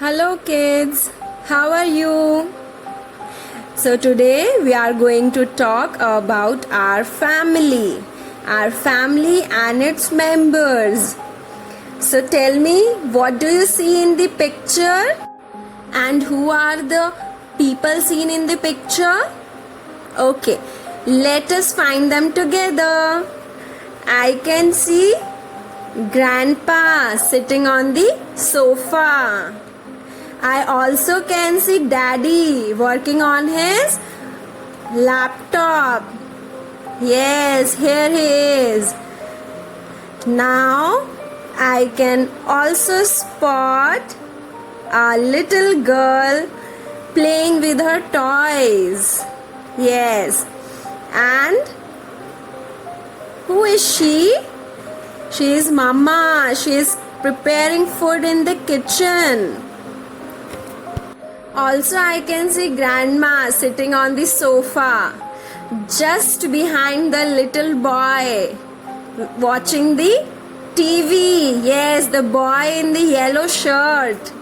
Hello kids, how are you? So today we are going to talk about our family and its members. So tell me, what do you see in the picture? And who are the people seen in the picture? Okay, let us find them together. I can see Grandpa sitting on the sofa. I also can see Daddy working on his laptop. Yes, here he is. Now I can also spot a little girl playing with her toys. Yes. And who is she? She is Mama. She is preparing food in the kitchen. Also, I can see Grandma sitting on the sofa, just behind the little boy, watching the TV. Yes, the boy in the yellow shirt.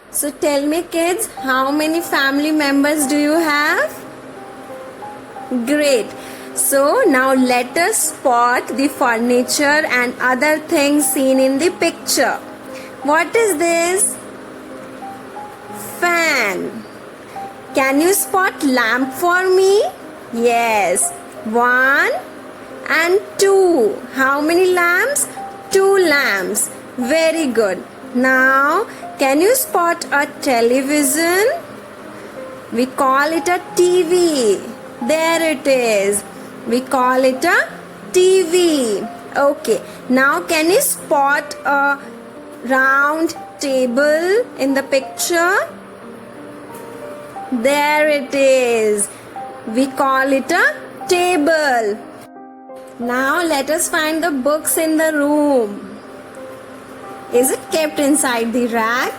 So tell me kids, how many family members do you have? Great. So now let us spot the furniture and other things seen in the picture. What is this? Fan. Can you spot lamp for me? Yes. 1 and 2. How many lamps? 2 lamps. Very good. Now, can you spot a television? We call it a TV. There it is. We call it a TV. Okay. Now, can you spot a round table in the picture? There it is. We call it a table. Now let us find the books in the room. Is it kept inside the rack?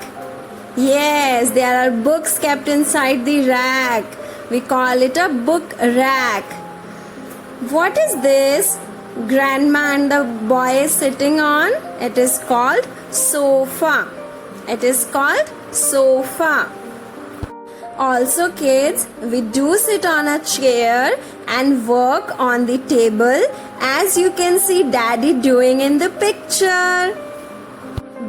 Yes, there are books kept inside the rack. We call it a book rack. What is this? Grandma and the boy is sitting on. It is called sofa. It is called sofa. Also kids, we do sit on a chair and work on the table, as you can see Daddy doing in the picture.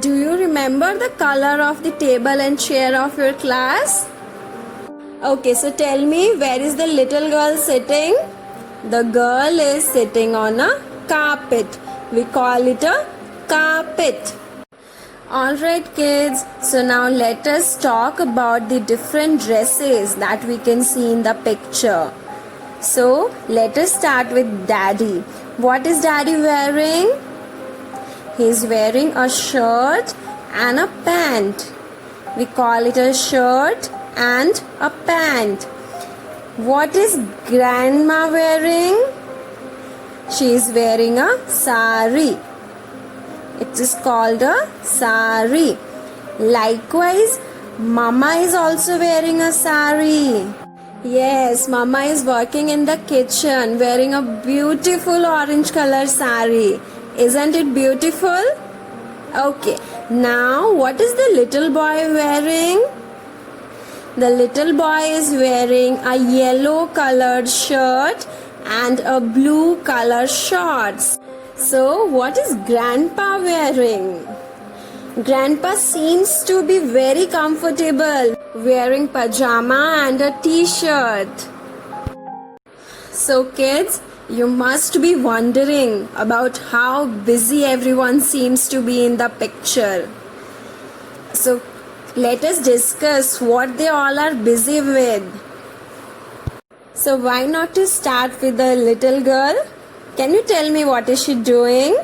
Do you remember the color of the table and chair of your class? Okay, so tell me, where is the little girl sitting? The girl is sitting on a carpet. We call it a carpet. Alright kids, so now let us talk about the different dresses that we can see in the picture. So let us start with Daddy. What is Daddy wearing? He is wearing a shirt and a pant. We call it a shirt and a pant. What is Grandma wearing? She is wearing a sari. It is called a sari. Likewise, Mama is also wearing a sari. Yes, Mama is working in the kitchen wearing a beautiful orange color sari. Isn't it beautiful? Okay, now what is the little boy wearing? The little boy is wearing a yellow colored shirt and a blue color shorts. So, what is Grandpa wearing? Grandpa seems to be very comfortable wearing pajama and a t-shirt. So kids, you must be wondering about how busy everyone seems to be in the picture. So, let us discuss what they all are busy with. So, why not to start with the little girl? Can you tell me what is she doing?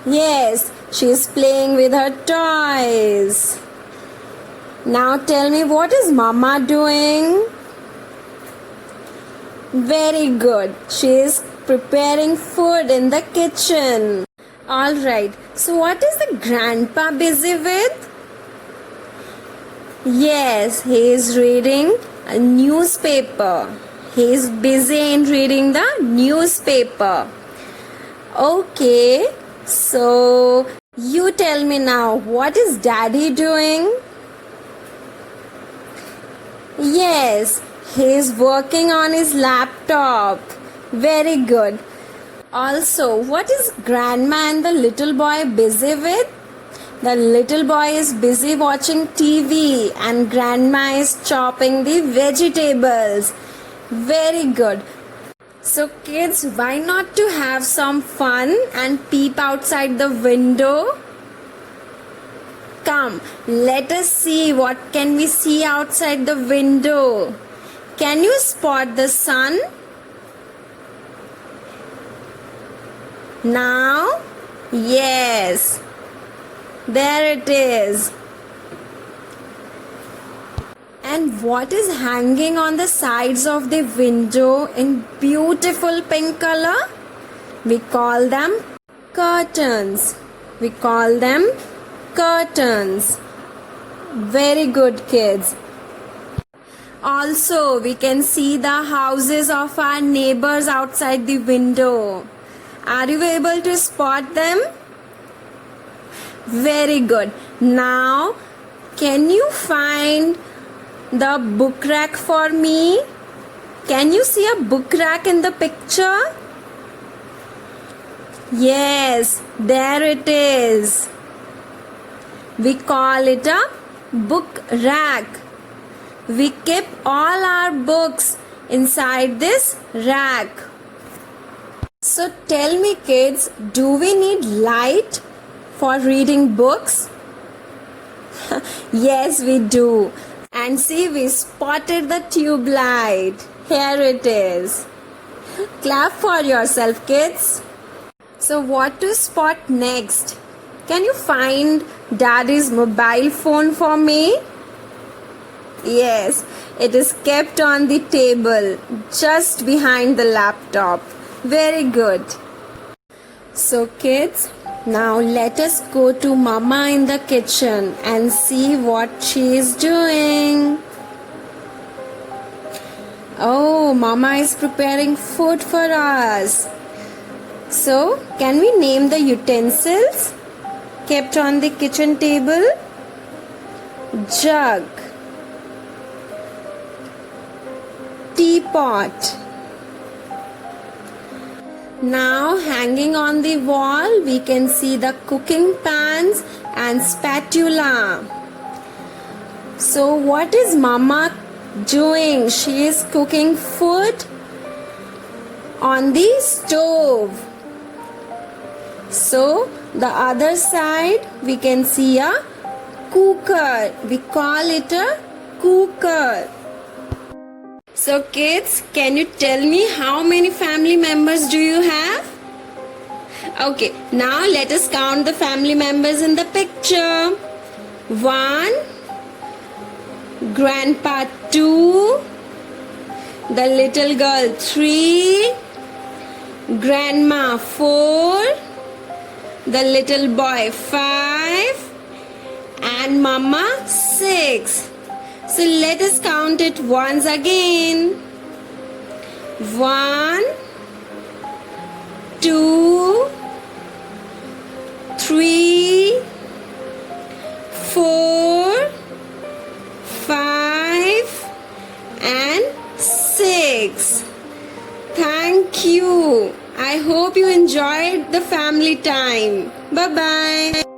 Yes, she is playing with her toys. Now tell me, what is Mama doing? Very good. She is preparing food in the kitchen. Alright, so what is the Grandpa busy with? Yes, he is reading a newspaper. He is busy in reading the newspaper. Okay, so you tell me now, what is Daddy doing? Yes, he is working on his laptop. Very good. Also, what is grandma and the little boy busy with? The little boy is busy watching TV and grandma is chopping the vegetables. Very good. So kids, why not to have some fun and peep outside the window? Come, let us see what can we see outside the window. Can you spot the sun? Now? Yes. There it is. And what is hanging on the sides of the window in beautiful pink color? We call them curtains. We call them curtains. Very good, kids. Also, we can see the houses of our neighbors outside the window. Are you able to spot them? Very good. Now, can you find the book rack for me? Can you see a book rack in the picture? Yes, there it is. We call it a book rack. We keep all our books inside this rack. So tell me kids, do we need light for reading books? Yes, we do. And see, we spotted the tube light. Here it is. Clap for yourself, kids. So what to spot next? Can you find Daddy's mobile phone for me? Yes, it is kept on the table just behind the laptop. Very good. So kids, now let us go to Mama in the kitchen and see what she is doing. Oh, Mama is preparing food for us. So, can we name the utensils kept on the kitchen table? Jug, teapot. Now, hanging on the wall, we can see the cooking pans and spatula. So, what is Mama doing? She is cooking food on the stove. So, the other side, we can see a cooker. We call it a cooker. So kids, can you tell me how many family members do you have? Okay, now let us count the family members in the picture. 1, Grandpa 2, the little girl 3, Grandma 4, the little boy 5, and Mama 6. So let us count it once again. 1, 2, 3, 4, 5, and 6. Thank you. I hope you enjoyed the family time. Bye-bye.